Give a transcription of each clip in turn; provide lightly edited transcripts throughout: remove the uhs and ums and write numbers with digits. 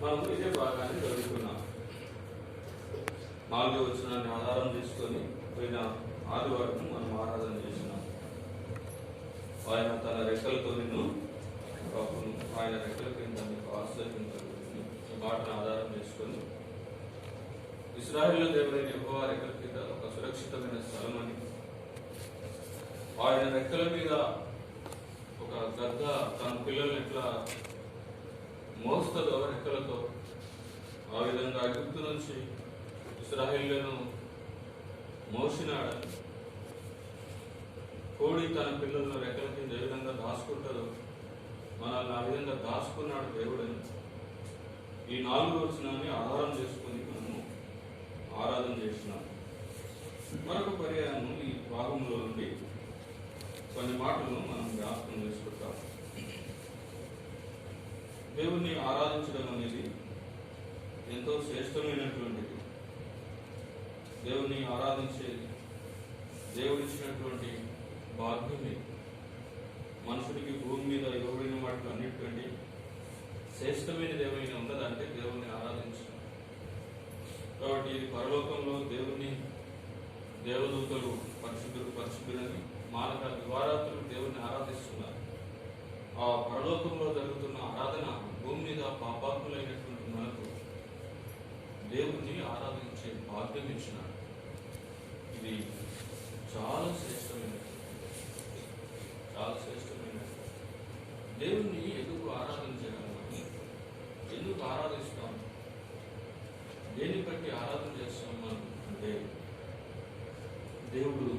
మనము ఇదే భాగాన్ని చదువుకున్నాం. 4వ వచనాన్ని ఆధారం చేసుకొని పోయిన ఆదివారం మనం ఆరాధన చేసినాం. ఆయన తన రెక్కలతో నిన్ను ఆయన రెక్కల కింద నీకు ఆశ్రయించగలుగుతుంది. ఈ మాటను ఆధారం చేసుకొని ఇశ్రాయేలు దేవుడైన యెహోవా రెక్కల కింద ఒక సురక్షితమైన స్థలం అని, ఆయన రెక్కల మీద ఒక గద్ద తన పిల్లల్ని ఎట్లా మోస్తుందో రెక్కలతో, ఆ విధంగా ఐగుప్తు నుంచి ఇశ్రాయేలును మోసినాడని, కోడి తన పిల్లలను రెక్కల కింద ఏ విధంగా దాచుకుంటుందో మనల్ని ఆ విధంగా దాచుకున్నాడు దేవుడని ఈ 4వ వచనాన్ని ఆధారం చేసుకుని మనము ఆరాధన చేస్తున్నాం. మరొక పర్యాయం ఈ భాగంలో నుండి కొన్ని మాటలను మనం జ్ఞాపకం చేసుకుంటాం. దేవుణ్ణి ఆరాధించడం అనేది ఎంతో శ్రేష్టమైనటువంటిది. దేవుణ్ణి ఆరాధించేది దేవుడిచ్చినటువంటి భాగ్యమే. మనుషుడికి భూమి మీద ఇవ్వబడిన వాటిలో అన్నిటికంటే శ్రేష్టమైనది ఏమైనా ఉన్నదంటే దేవుణ్ణి ఆరాధించడం. కాబట్టి పరలోకంలో దేవుణ్ణి దేవదూతలు పరిశుద్ధులని మానవ దివారాత్రులు దేవుణ్ణి ఆరాధిస్తున్నారు. ఆ పరలోకంలో జరుగుతున్న ఆరాధన భూమి మీద పాపాత్ములైనటువంటి మనకు దేవుణ్ణి ఆరాధించే భాగ్యం ఇచ్చినాడు. ఇది చాలా శ్రేష్టమైనది, చాలా శ్రేష్టమైనది. దేవుణ్ణి ఎందుకు ఆరాధించగలమని, ఎందుకు ఆరాధిస్తాం, దేన్ని బట్టి ఆరాధన చేస్తాం మనం అంటే, దేవుడు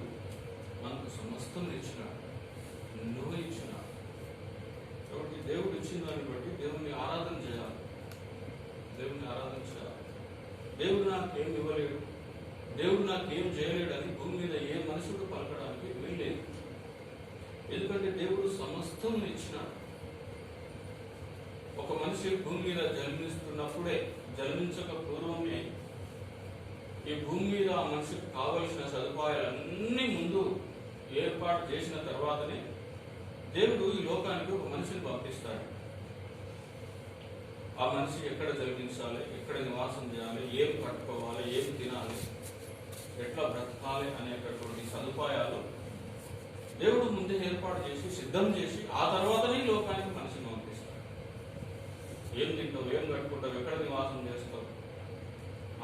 మనకు సమస్తం ఇచ్చినాడు, ఎన్నో ఇచ్చినాడు. కాబట్టి దేవుడు ఇచ్చిన దాన్ని బట్టి దేవుణ్ణి ఆరాధన చేయాలి, దేవుణ్ణి ఆరాధన చేయాలి. దేవుడు నాకేం ఇవ్వలేడు, దేవుడు నాకేం చేయలేడు అని భూమి మీద ఏ మనుషుడు పలకడానికి వీల్లేదు. ఎందుకంటే దేవుడు సమస్తం ఇచ్చినాడు. ఒక మనిషి భూమి మీద జన్మిస్తున్నప్పుడే, జన్మించక పూర్వమే ఈ భూమి మీద ఆ మనిషికి కావలసిన సదుపాయాలన్నీ ముందు ఏర్పాటు చేసిన తర్వాతనే దేవుడు ఈ లోకానికి ఒక మనిషిని పంపిస్తాడు. ఆ మనిషి ఎక్కడ జన్మించాలి, ఎక్కడ నివాసం చేయాలి, ఏం పట్టుకోవాలి, ఏం తినాలి, ఎట్లా బ్రతకాలి అనేటటువంటి సదుపాయాలు దేవుడు ముందే ఏర్పాటు చేసి సిద్ధం చేసి ఆ తర్వాతనే ఈ లోకానికి మనిషిని పంపిస్తాడు. ఏం తింటావు, ఏం కట్టుకుంటావు, ఎక్కడ నివాసం చేస్తావు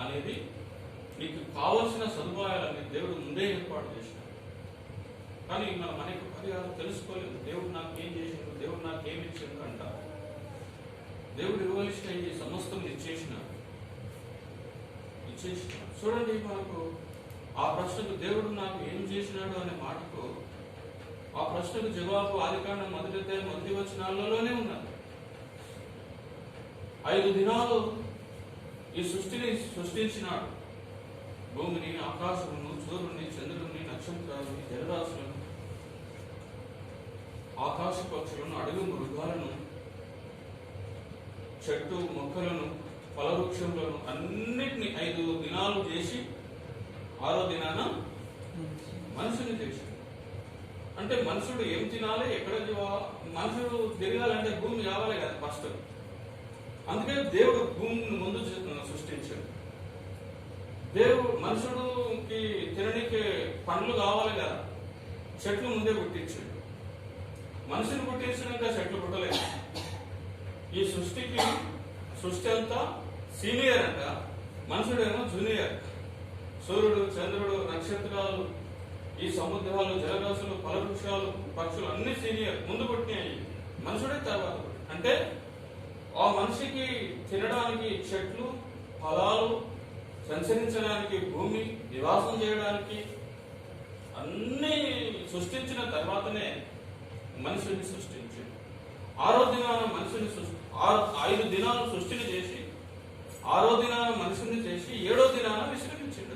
అనేది నీకు కావలసిన సదుపాయాలన్నీ దేవుడు ముందే ఏర్పాటు చేసినాడు. కానీ మనం అనేక పర్యాలు తెలుసుకోలేదు. దేవుడు నాకేం చేసిండు, దేవుడు నాకేం ఇచ్చిండు అంటారు. దేవుడు ఇవ్వవలసిన ఈ సమస్తం ఇచ్చేసినాడు. చూడండి, మనకు ఆ ప్రశ్నకు దేవుడు నాకు ఏం చేసినాడు అనే మాటకు ఆ ప్రశ్నకు జవాబు ఆదికాండం 1వ అధ్యాయం 1వ వచనాలలోనే ఉన్నది. 5 దినాలు ఈ సృష్టిని సృష్టించినాడు. భూమిని, ఆకాశమును, సూర్యుని, చంద్రుని, నక్షత్రాలను, జలరాశులను, ఆకాశ పక్షులను, అడవి మృగాలను, చెట్టు మొక్కలను, ఫలవృక్షములను అన్నిటిని 5 దినాలు చేసి 6వ దినాన మనుషుని చేశాడు. అంటే మనుషుడు ఏం తినాలి, ఎక్కడ మనుషుడు తిరగాలంటే భూమి కావాలి కదా ఫస్ట్. అందుకే దేవుడు భూమిని ముందు సృష్టించాడు. దేవుడు మనుషుడికి తినడానికి పండ్లు కావాలి కదా, చెట్లు ముందే పుట్టించాడు. మనిషిని పుట్టించినాక చెట్లు పుట్టలేదు. ఈ సృష్టి అంతా సీనియర్ అంట, మనుషుడేమో జూనియర్. సూర్యుడు, చంద్రుడు, నక్షత్రాలు, ఈ సముద్రాలు, జలరాశులు, ఫలవృక్షాలు, పక్షులు అన్ని సీనియర్, ముందు పుట్టినాయి. మనుషుడే తర్వాత. అంటే ఆ మనిషికి తినడానికి చెట్లు, ఫలాలు, సంచరించడానికి భూమి, నివాసం చేయడానికి అన్ని సృష్టించిన తర్వాతనే మనిషిని సృష్టించాడు. 6వ దినాన మనిషిని 5 దినాలు సృష్టిని చేసి 6వ దినాన మనిషిని చేసి 7వ దినాన విశ్రమించాడు.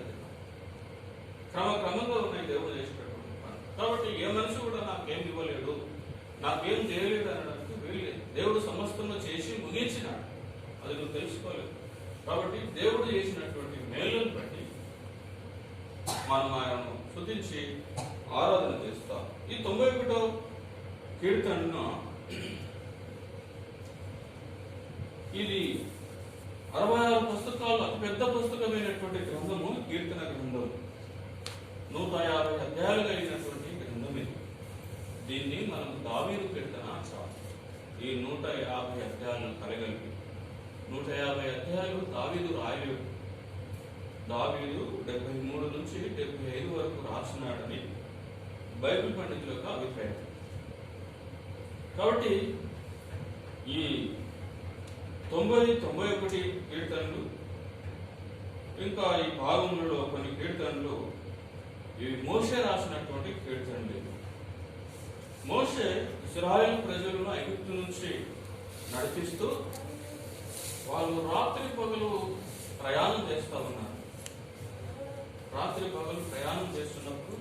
క్రమంగా ఉన్నాయి దేవుడు చేసేటటువంటి పని. కాబట్టి ఏ మనిషి కూడా నాకేం ఇవ్వలేడు, నాకేం చేయలేడు అనడానికి వీల్లేదు. దేవుడు సమస్తంలో చేసి ముగించినాడు. అది నువ్వు తెలుసుకోలేదు. కాబట్టి దేవుడు చేసినటువంటి మేలును బట్టి మనం ఆయనను స్తుతించి ఆరాధన చేస్తాం. ఈ 91వ కీర్తన ఇది 66 పుస్తకాలు అతి పెద్ద పుస్తకమైనటువంటి గ్రంథము కీర్తన గ్రంథం. 150 అధ్యాయాలు కలిగినటువంటి గ్రంథం ఇది. దీన్ని మనం దావీదు కీర్తన అంటాం. ఈ 150 అధ్యాయాలను కలగలిపి 150 అధ్యాయాలు దావీదు రాయలేడు. దావీదు 73 నుంచి 75 వరకు రాసినాడని బైబిల్ పండితుల యొక్క అభిప్రాయం. కాబట్టి ఈ 90, 91 కీర్తనలు, ఇంకా ఈ భాగంలో కొన్ని కీర్తనలు ఇవి మోషే రాసినటువంటి కీర్తనలు. మోషే ఇశ్రాయేలు ప్రజలను ఐగుప్తు నుంచి నడిపిస్తూ వాళ్ళు రాత్రి పగలు ప్రయాణం చేస్తూ ఉన్నారు. రాత్రి పగలు ప్రయాణం చేస్తున్నప్పుడు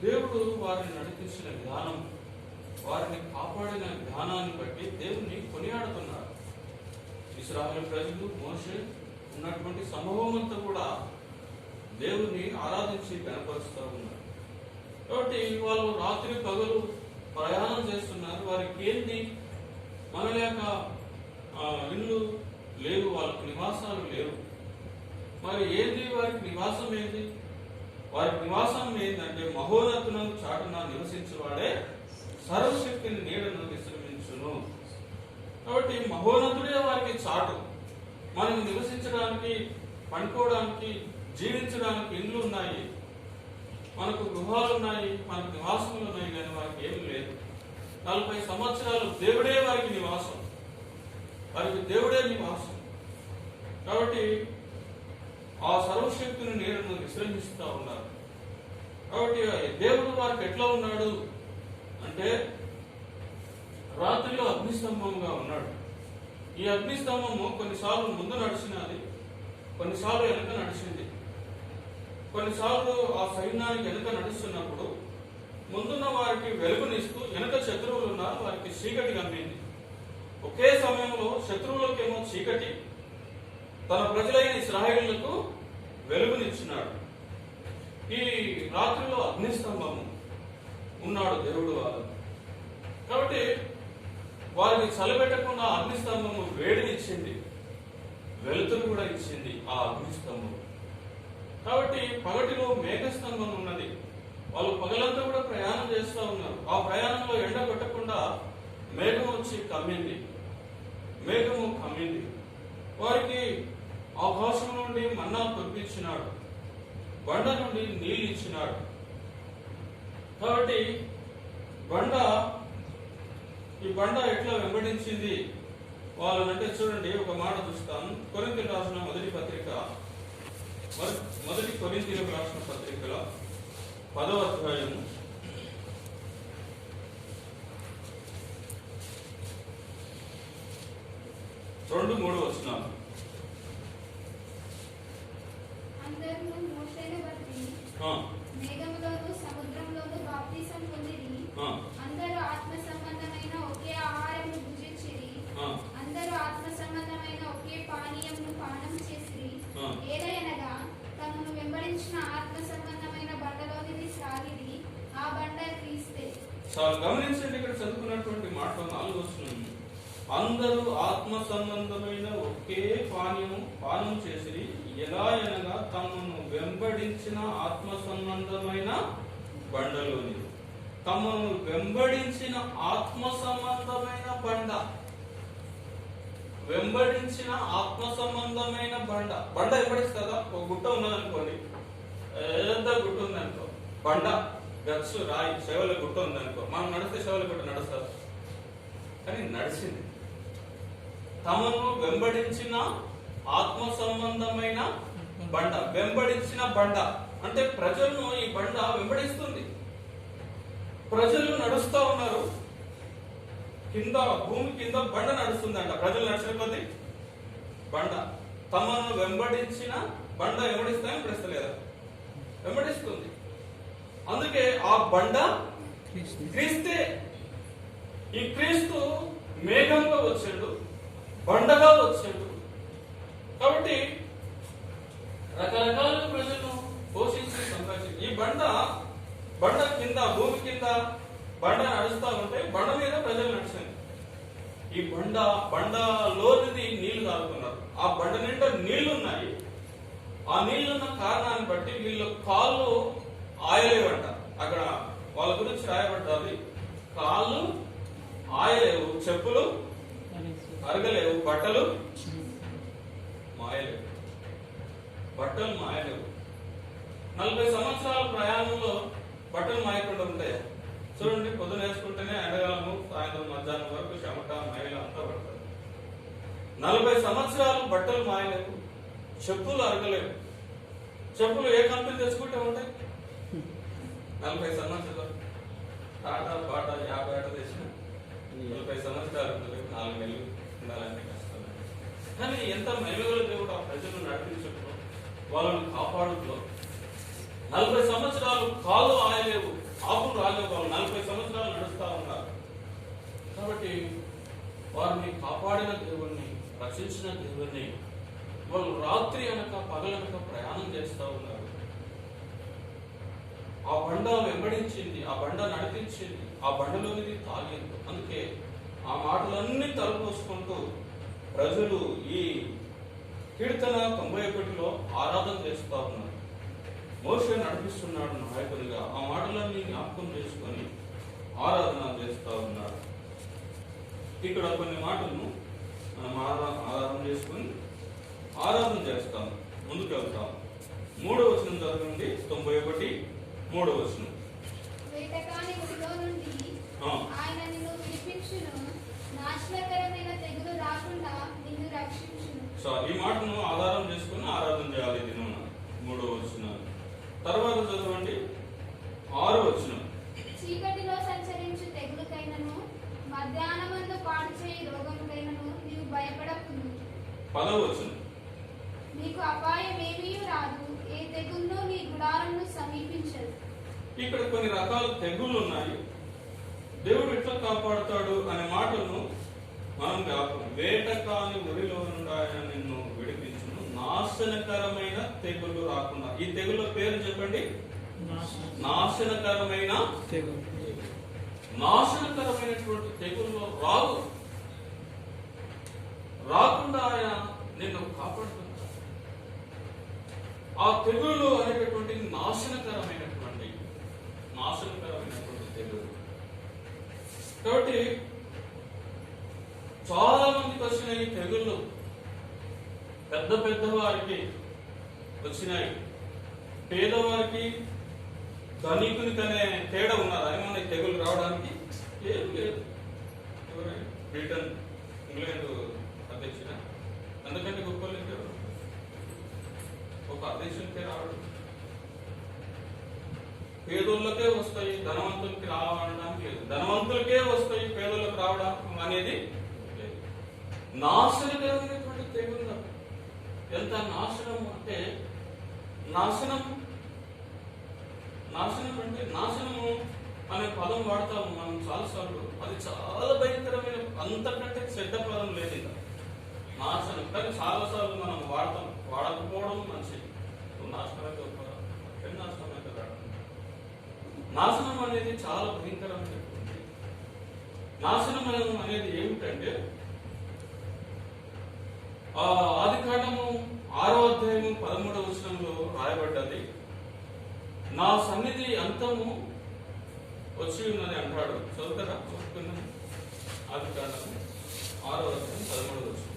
దేవుడు వారిని నడిపించిన విధానం, వారిని కాపాడిన విధానాన్ని బట్టి దేవుణ్ణి కొనియాడుతున్నారు. ఇశ్రాయేలు ప్రజలు మోషే ఉన్నటువంటి సమూహం అంతా కూడా దేవుణ్ణి ఆరాధించి కనపరుస్తూ ఉన్నారు. కాబట్టి వాళ్ళు రాత్రి పగలు ప్రయాణం చేస్తున్నారు. వారికి ఏంది మనలేక ఇల్లు లేవు, వాళ్ళకి నివాసాలు లేవు. మరి ఏంది వారికి నివాసం ఏంది? వారికి నివాసం ఏంటంటే మహోన్నతులను చాటున నివసించువాడే సర్వశక్తిని నీడను విశ్రమించును. కాబట్టి మహోన్నతుడే వారికి చాటు. మనకు నివసించడానికి, పండుకోవడానికి, జీవించడానికి ఇండ్లు ఉన్నాయి, మనకు గృహాలు ఉన్నాయి, మనకు నివాసములు ఉన్నాయి. కానీ వారికి ఏమి లేదు. 40 సంవత్సరాలు దేవుడే వారికి నివాసం, వారికి దేవుడే నివాసం. కాబట్టి ఆ సర్వశక్తిని నీడను విశ్రమిస్తూ ఉన్నారు. కాబట్టి దేవుడు వారికి ఎట్లా ఉన్నాడు అంటే రాత్రిలో అగ్నిస్తంభంగా ఉన్నాడు. ఈ అగ్నిస్తంభము కొన్నిసార్లు ముందు నడిచినది, కొన్నిసార్లు వెనక నడిచింది. కొన్నిసార్లు ఆ సైన్యానికి వెనక నడుస్తున్నప్పుడు ముందున్న వారికి వెలుగునిస్తూ, వెనక శత్రువులు ఉన్నారు, వారికి చీకటి కమ్మింది. ఒకే సమయంలో శత్రువులకేమో చీకటి, తన ప్రజలైన ఇశ్రాయేలులకు వెలుగునిచ్చినాడు. ఈ రాత్రిలో అగ్నిస్తంభము ఉన్నాడు దేవుడు వారు. కాబట్టి వారికి చలిపెట్టకుండా అగ్నిస్తంభము వేడినిచ్చింది, వెలుతురు కూడా ఇచ్చింది ఆ అగ్నిస్తంభం. కాబట్టి పగటిలో మేఘస్తంభం ఉన్నది. వాళ్ళు పగలంతా కూడా ప్రయాణం చేస్తూ ఉన్నారు. ఆ ప్రయాణంలో ఎండ కొట్టకుండా మేఘం వచ్చి కమ్మింది, మేఘము కమ్మింది. వారికి ఆకాశం నుండి మన్నా కురిపించినాడు, బండ నుండి నీళ్ళు ఇచ్చినాడు. కాబట్టి ఈ బండ ఎట్లా వెంబడించింది వాళ్ళనంటే చూడండి, ఒక మాట చూస్తాం. కొరింథీయులకు రాసిన మొదటి కొరింథీయులకు రాసిన పత్రికలో 10వ అధ్యాయము 2-3 వచనాలు. మేఘములోను సముద్రంలోను బాప్తిసం పొందిరి. అందరూ ఆత్మ సంబంధమైన ఒకే ఆహారమును భుజించిరి. అందరూ ఆత్మ సంబంధమైన ఒకే పానీయమును పానం చేసిరి. ఏదైనగా తమను వెంబడించిన ఆత్మ సంబంధమైన బండలోనిది సాగిరి. ఆ బండ క్రీస్తే. గమనించండి, ఇక్కడ చదువుకున్నటువంటి మాట 4 వచనం. అందరూ ఆత్మ సంబంధమైన ఒకే పానం చేసిరి. ఎలా అనగా తమను వెంబడించిన ఆత్మ సంబంధమైన బండలోని. తమను వెంబడించిన ఆత్మ సంబంధమైన బండ, వెంబడించిన ఆత్మ సంబంధమైన బండ. బండ వెంబడిస్తుందా? ఒక గుట్ట ఉన్నదనుకోండి, పెద్ద గుట్ట ఉందనుకో, బండ గచ్చు రాయి శైవల గుట్ట ఉందనుకో, మనం నడిస్తే శైవల గుట్ట నడుస్తారు, కానీ నడిచింది. తమను వెంబడించిన ఆత్మ సంబంధమైన బండ, వెంబడించిన బండ అంటే ప్రజలను ఈ బండ వెంబడిస్తుంది. ప్రజలు నడుస్తూ ఉన్నారు, కింద భూమి కింద బండ నడుస్తుందంట. ప్రజలు నడిచిన కొద్ది బండ, తమను వెంబడించిన బండ వెంబడిస్తలేదా? వెంబడిస్తుంది. అందుకే ఆ బండ క్రీస్తే. ఈ క్రీస్తు మేఘంగా వచ్చాడు, బండగా వచ్చాడు. కాబట్టి రకరకాల ప్రజలను పోషించి సంపాదించి ఈ బండ కింద, భూమి కింద బండ నడుస్తా ఉంటే బండ మీద ప్రజలు నడిచింది. ఈ బండలోనిది నీళ్లు తాగుతున్నారు. ఆ బండ నిండా నీళ్లున్నాయి. ఆ నీళ్లున్న కారణాన్ని బట్టి వీళ్ళ కాళ్ళు ఆయలేవంట. అక్కడ వాళ్ళ గురించి రాయబడ్డది, కాళ్ళు ఆయలేవు, చెప్పులు అరగలేవు, బట్టలు మాయలేవు. బట్టలు మాయలేవు. 40 సంవత్సరాల ప్రయాణంలో బట్టలు మాయకుండా ఉంటాయా? చూడండి, పొద్దున వేసుకుంటేనే ఎండగాలము, సాయంత్రం మధ్యాహ్నం వరకు చెమట మైల అంతా పడుతుంది. 40 సంవత్సరాలు బట్టలు మాయలేవు, చెప్పులు అరగలేవు. చెప్పులు ఏ కంపెనీ తెచ్చుకుంటే ఉంటాయి? 40 సంవత్సరాలు టాటా బాటా 50 ఏట తెచ్చిన 40 సంవత్సరాలు 4 నెలలు ఉండాలంటే కష్టం. కానీ ఎంత మెలుగుల దేవుడు ఆ ప్రజలను నడిపించడంలో, వాళ్ళని కాపాడులో 40 సంవత్సరాలు కాళ్ళు ఆయలేవు, ఆకులు రాలేవు. వాళ్ళు 40 సంవత్సరాలు నడుస్తా ఉన్నారు. కాబట్టి వారిని కాపాడిన దేవుణ్ణి, రక్షించిన దేవుణ్ణి వాళ్ళు రాత్రి అనక పగలనక ప్రయాణం చేస్తూ ఉన్నారు. ఆ బండ వెంబడించింది, ఆ బండ నడిపించింది, ఆ బండలోనిది తాగింది. అందుకే ఆ మాటలన్నీ తలపోసుకుంటూ ప్రజలు ఈ కీర్తన 91లో ఆరాధన చేస్తూ ఉన్నారు. మోషే నడిపిస్తున్నాడు నాయకునిగా. ఆ మాటలన్నీ జ్ఞాపకం చేసుకొని ఆరాధన చేస్తూ ఉన్నారు. ఇక్కడ కొన్ని మాటలను మనం ఆరాధన చేసుకొని ఆరాధన చేస్తాం. ముందుకు వెళ్తాం. 3వ వచనం చదవండి. 91 3వ వచనం. వేటకాని ఊరిలో నుండి ఆయన నిన్ను విడిపించును, నాశనకరమైన తెగులు రాకుండా నిన్ను రక్షించును. సో ఈ మాటను ఆధారం చేసుకుని ఆరాధన చేయాలి దినం. 3వ వచనం తర్వాత చదవండి. 6వ వచనం. చీకటిలో సంచరించు తెగులుకైనను, మధ్యాహ్నమందు పాడు చేయి రోగముకైనను నీవు భయపడకును. 10వ వచనం. నీకు అపాయం ఏమీ రాదు, ఏ తెగుల్లో నీ గుడారమును సమీపించదు. ఇక్కడ కొన్ని రకాల తెగుళ్ళు ఉన్నాయి. దేవుడు ఎట్లా కాపాడుతాడు అనే మాటను మనం జ్ఞాపకం. వేటకాని ఊరిలో నుండి ఆయన నిన్ను విడిపించును, నాశనకరమైన తెగుళ్ళు రాకుండా. ఈ తెగుళ్ళ పేరు చెప్పండి. నాశనకరమైన తెగులు. నాశనకరమైనటువంటి తెగుళ్ళు రాకుండా ఆయన నిన్ను కాపాడుతున్నాడు. ఆ తెగుళ్ళు అనేటటువంటి నాశనకరమైనటువంటి తెగులు. కాబట్టి చాలా మందికి వచ్చినాయి తెగుళ్ళు. పెద్ద వారికి వచ్చినాయి. పేదవారికి ధనికునికనే తేడా ఉన్నది. ఏమన్నా తెగులు రావడానికి ఏం లేదు. బ్రిటన్, ఇంగ్లాండ్ అధ్యక్షుడ అందుకంటే గొప్ప ఒక అధ్యక్షునికే రావడం. పేదోళ్ళకే వస్తాయి, ధనవంతులకి రావడానికి లేదు. ధనవంతులకే వస్తాయి, పేదోళ్ళకి రావడం అనేది లేదు. నాశనకరమైనటువంటి తెగులు. ఎంత నాశనం అంటే నాశనము అనే పదం వాడతాము మనం చాలాసార్లు. అది చాలా భయంకరమైన, అంతకంటే చెడ్డ పదం లేదు ఇంకా నాశనం. కానీ చాలాసార్లు మనం వాడకపోవడం మంచిది. నాశనం అయితే నాశనం అయితే నాశనం అనేది చాలా భయంకరమైనటువంటి. నాశనం అనేది ఏమిటంటే ఆదికాండము 6వ అధ్యాయము 13వ వచనంలో రాయబడ్డది. నా సన్నిధి అంతము వచ్చి ఉన్నది అంటాడు. చదువుతారా? ఆదికాండము 6వ అధ్యాయం 13వ వచనం.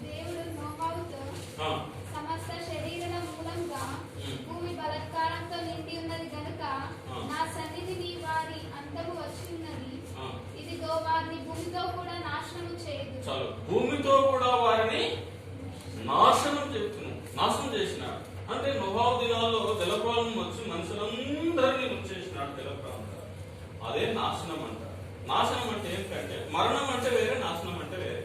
దేవుడు నోవాహుతో సమస్త శరీరుల మూలంగా భూమి బలాత్కారంతో నిండి ఉన్నది గనుక నా సన్నిధి వారి అంతము వచ్చి ఉన్నది. ఇదిగో వారిని భూమితో కూడా నాశనము చేయదు. చాలు, భూమితో కూడా వారిని నాశనం చేసినాడు. అంటే నోవాహు దినాల్లో జలప్రలయం వచ్చి మనుషులందరినీ ముంచేసినాడు జలప్రలయం. అదే నాశనం అంటారు. నాశనం అంటే ఏంటంటే మరణం అంటే వేరే, నాశనం అంటే వేరే.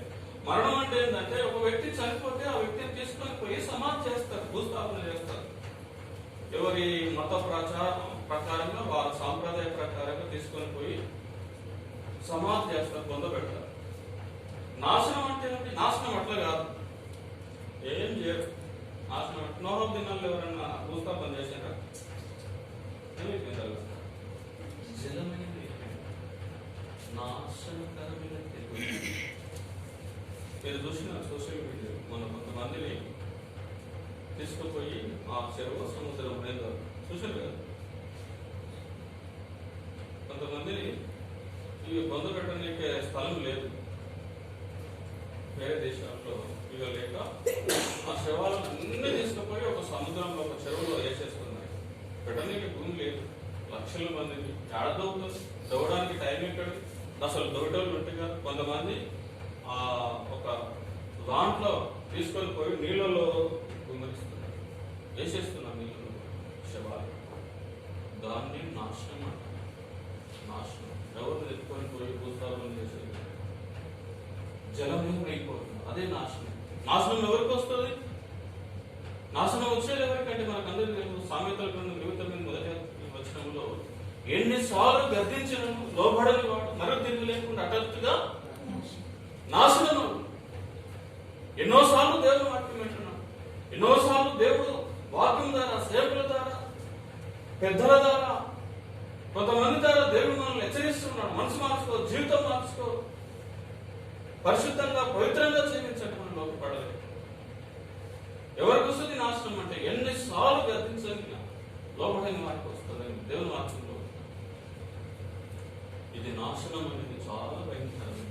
మరణం అంటే ఏంటంటే ఒక వ్యక్తి చనిపోతే ఆ వ్యక్తిని తీసుకొని పోయి సమాధి చేస్తారు, భూస్థాపన చేస్తారు. ఎవరి మత ప్రకారంగా వారి సాంప్రదాయ ప్రకారంగా తీసుకొని పోయి సమాధి చేస్తారు, పొందబెడతారు. నాశనం అంటే ఏంటి? నాశనం అట్లా కాదు, ఏం చేయరు. నాశనం అంటే నోవాహు దినాల్లో ఎవరన్నా భూస్థాపన చేశారా? జలమైనది నాశనకరమైన తెగులు. మీరు చూసిన సోషల్ మీడియా మన కొంతమందిని తీసుకుపోయి ఆ చెరువు సముద్రం మీద చూసారు కదా, కొంతమందిని ఇవి పొందు పెట్టడానికి స్థలం లేదు, వేరే దేశాల్లో ఇక లేక ఆ శవాలను అన్ని తీసుకుపోయి ఒక సముద్రంలో ఒక చెరువులో వేసేస్తున్నారు. పెట్టడానికి భూమి లేదు, లక్షల మందికి ఏడదవుతుంది, దవ్వడానికి టైం ఎక్కడ, అసలు దొరటోళ్ళు ఉంటే కదా కొంతమంది ఆ ఒక దాంట్లో తీసుకొని పోయి నీళ్ళలో గుమ్మరిస్తున్నారు, వేసేస్తున్నారు నీళ్ళలో శవాలు. దాన్ని నాశనం అంటారు. నాశనం ఎవరు ఎత్తుకొని పోయి భూస్థాపన చేసేది జలమయం అయిపోతుంది, అదే నాశనం. నాశనం ఎవరికి వస్తుంది? నాశనం వచ్చేది ఎవరికంటే మనకందరికీ తెలుసు. సామెతల గ్రంథం 29 మొదటి వచనంలో ఎన్నిసార్లు గర్దించను లోబడని వాడు మరో తిరిగి లేకుండా హఠాత్తుగా నాశనం. ఎన్నోసార్లు దేవుడు వాక్యం వింటున్నాడు, ఎన్నోసార్లు దేవుడు వాక్యం ద్వారా, సేవకుల ద్వారా, పెద్దల ద్వారా, కొంతమంది ద్వారా దేవుడు మనల్ని హెచ్చరిస్తున్నాడు. మనసు మార్చుకో, జీవితం మార్చుకో, పరిశుద్ధంగా పవిత్రంగా జీవించండి. మనం లోపడలేదు. ఎవరికి వస్తుంది నాశనం అంటే ఎన్నిసార్లు గర్దించని లోపడని వారికి వస్తుందని దేవుని వాక్యంలో. ఇది నాశనం అనేది చాలా భయంకరమైన.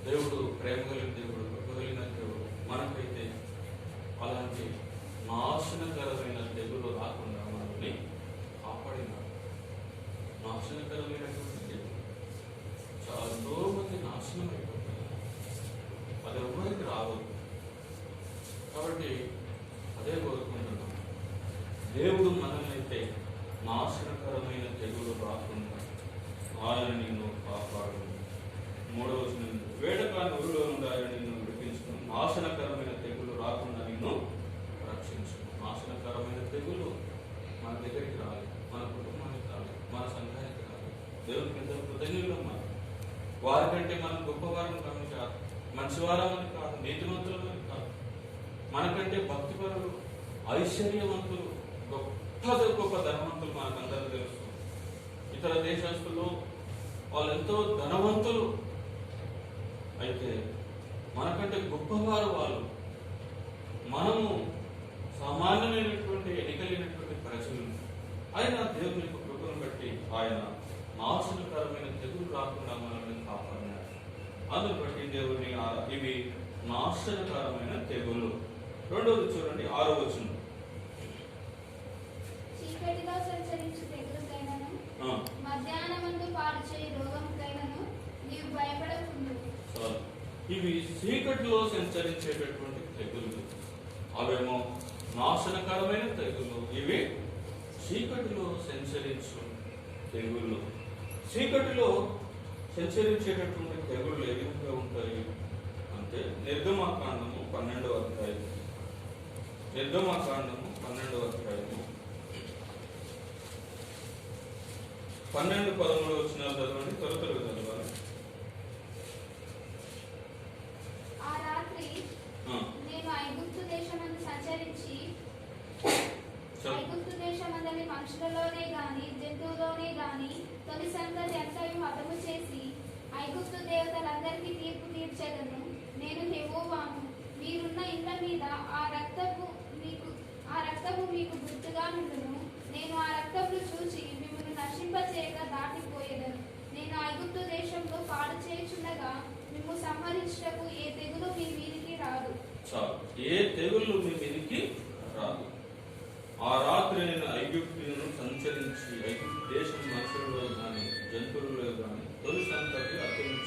దేవుడు ప్రేమ కలిగిన దేవుడు, కృప కలిగిన దేవుడు. మనకైతే అలాంటి నాశనకరమైన తెగులు రాకుండా మనల్ని కాపాడినాడు. నాశనకరమైనటువంటి తెగులు చాలా మంది నాశనం అయిపోతుంది, అది ఎవరికి రావద్దు. కాబట్టి అదే కోరుకుంటున్నాం, దేవుడు మనల్ని అయితే నాశనకరమైన తెగులు రాకుండా ఆయన నిన్ను కాపాడు. 3వ వచనం, వేడకాని ఊరిలో నుండి ఆయన నిన్ను విడిపించుకుని నాశనకరమైన తెగులు రాకుండా నిన్ను రక్షించు. నాశనకరమైన తెగులు మన దగ్గరికి రాలి, మన కుటుంబానికి రాలి, మన సంఘానికి రాలి. దేవునికి ఎంత కృతజ్ఞులం. మనం వారికంటే మనం గొప్పవారిని కాదు, మంచివారమని కాదు, నీతిమంతులమని కాదు, మనకంటే భక్తిపరులు, ఐశ్వర్యవంతులు, గొప్ప ధనవంతులు మనకందరూ తెలుసు. ఇతర దేశస్తులు వాళ్ళు ఎంతో ధనవంతులు, అయితే మనకంటే గొప్పవారు వాళ్ళు. మనము సామాన్యమైనటువంటి ఎన్నికలైనటువంటి ప్రజలు. ఆయన దేవుని యొక్క కృపను బట్టి ఆయన నాశనకరమైన తెగులు రాకుండా మనల్ని కాపాడినాడు. అందును బట్టి దేవుని ఇవి నాశనకరమైన తెగులు. 2వది చూడండి, 6వ వచనం. చీకటిలో సంచరించు తెగులుకైనను మధ్యాహ్నమందు పాలు చేయి రోగముకైనను నీవు భయపడకుండు. ఇవి చీకటిలో సంచరించేటటువంటి తెగులు. అవేమో నాశనకరమైన తెగులు, ఇవి చీకటిలో సంచరించు తెగుళ్ళు. చీకటిలో సంచరించేటటువంటి తెగుళ్ళు ఏ విధంగా ఉంటాయి అంటే నిర్గమాకాండము 12వ అధ్యాయం. నిర్గమాకాండము 12వ అధ్యాయము 12-13 వచనాలు చదవండి, త్వరగా చదవాలి. ఆ రాత్రి నేను ఐగుప్తు దేశమందు సంచరించి ఐగుప్తు దేశమందలి మనుషులలోనే గాని జంతువులోనే గాని తొలి సంతతి అంతయు హతము చేసి ఐగుప్తు దేవతలందరికీ తీర్పు తీర్చెదను. నేను యెహోవాను. మీరున్న ఇళ్ల మీద ఆ రక్తపు మీకు గుర్తుగా నుండును. నేను ఆ రక్తమును చూచి మిమ్మల్ని నశింపచేయక దాటిపోయేదను. నేను ఐగుప్తు దేశంలో పాడు చేయుచుండగా మిమ్ము సంహరించుటకు ఏ తెగులు మీ మీదికి రాదు. ఏ తెగులు మీ మీదికి రాదు. ఆ రాత్రి నేను ఐగుప్తును సంచరించి ఐగుప్తు దేశం మనుషులలో కానీ జంతువులలో కానీ తొలి సంతతి అతని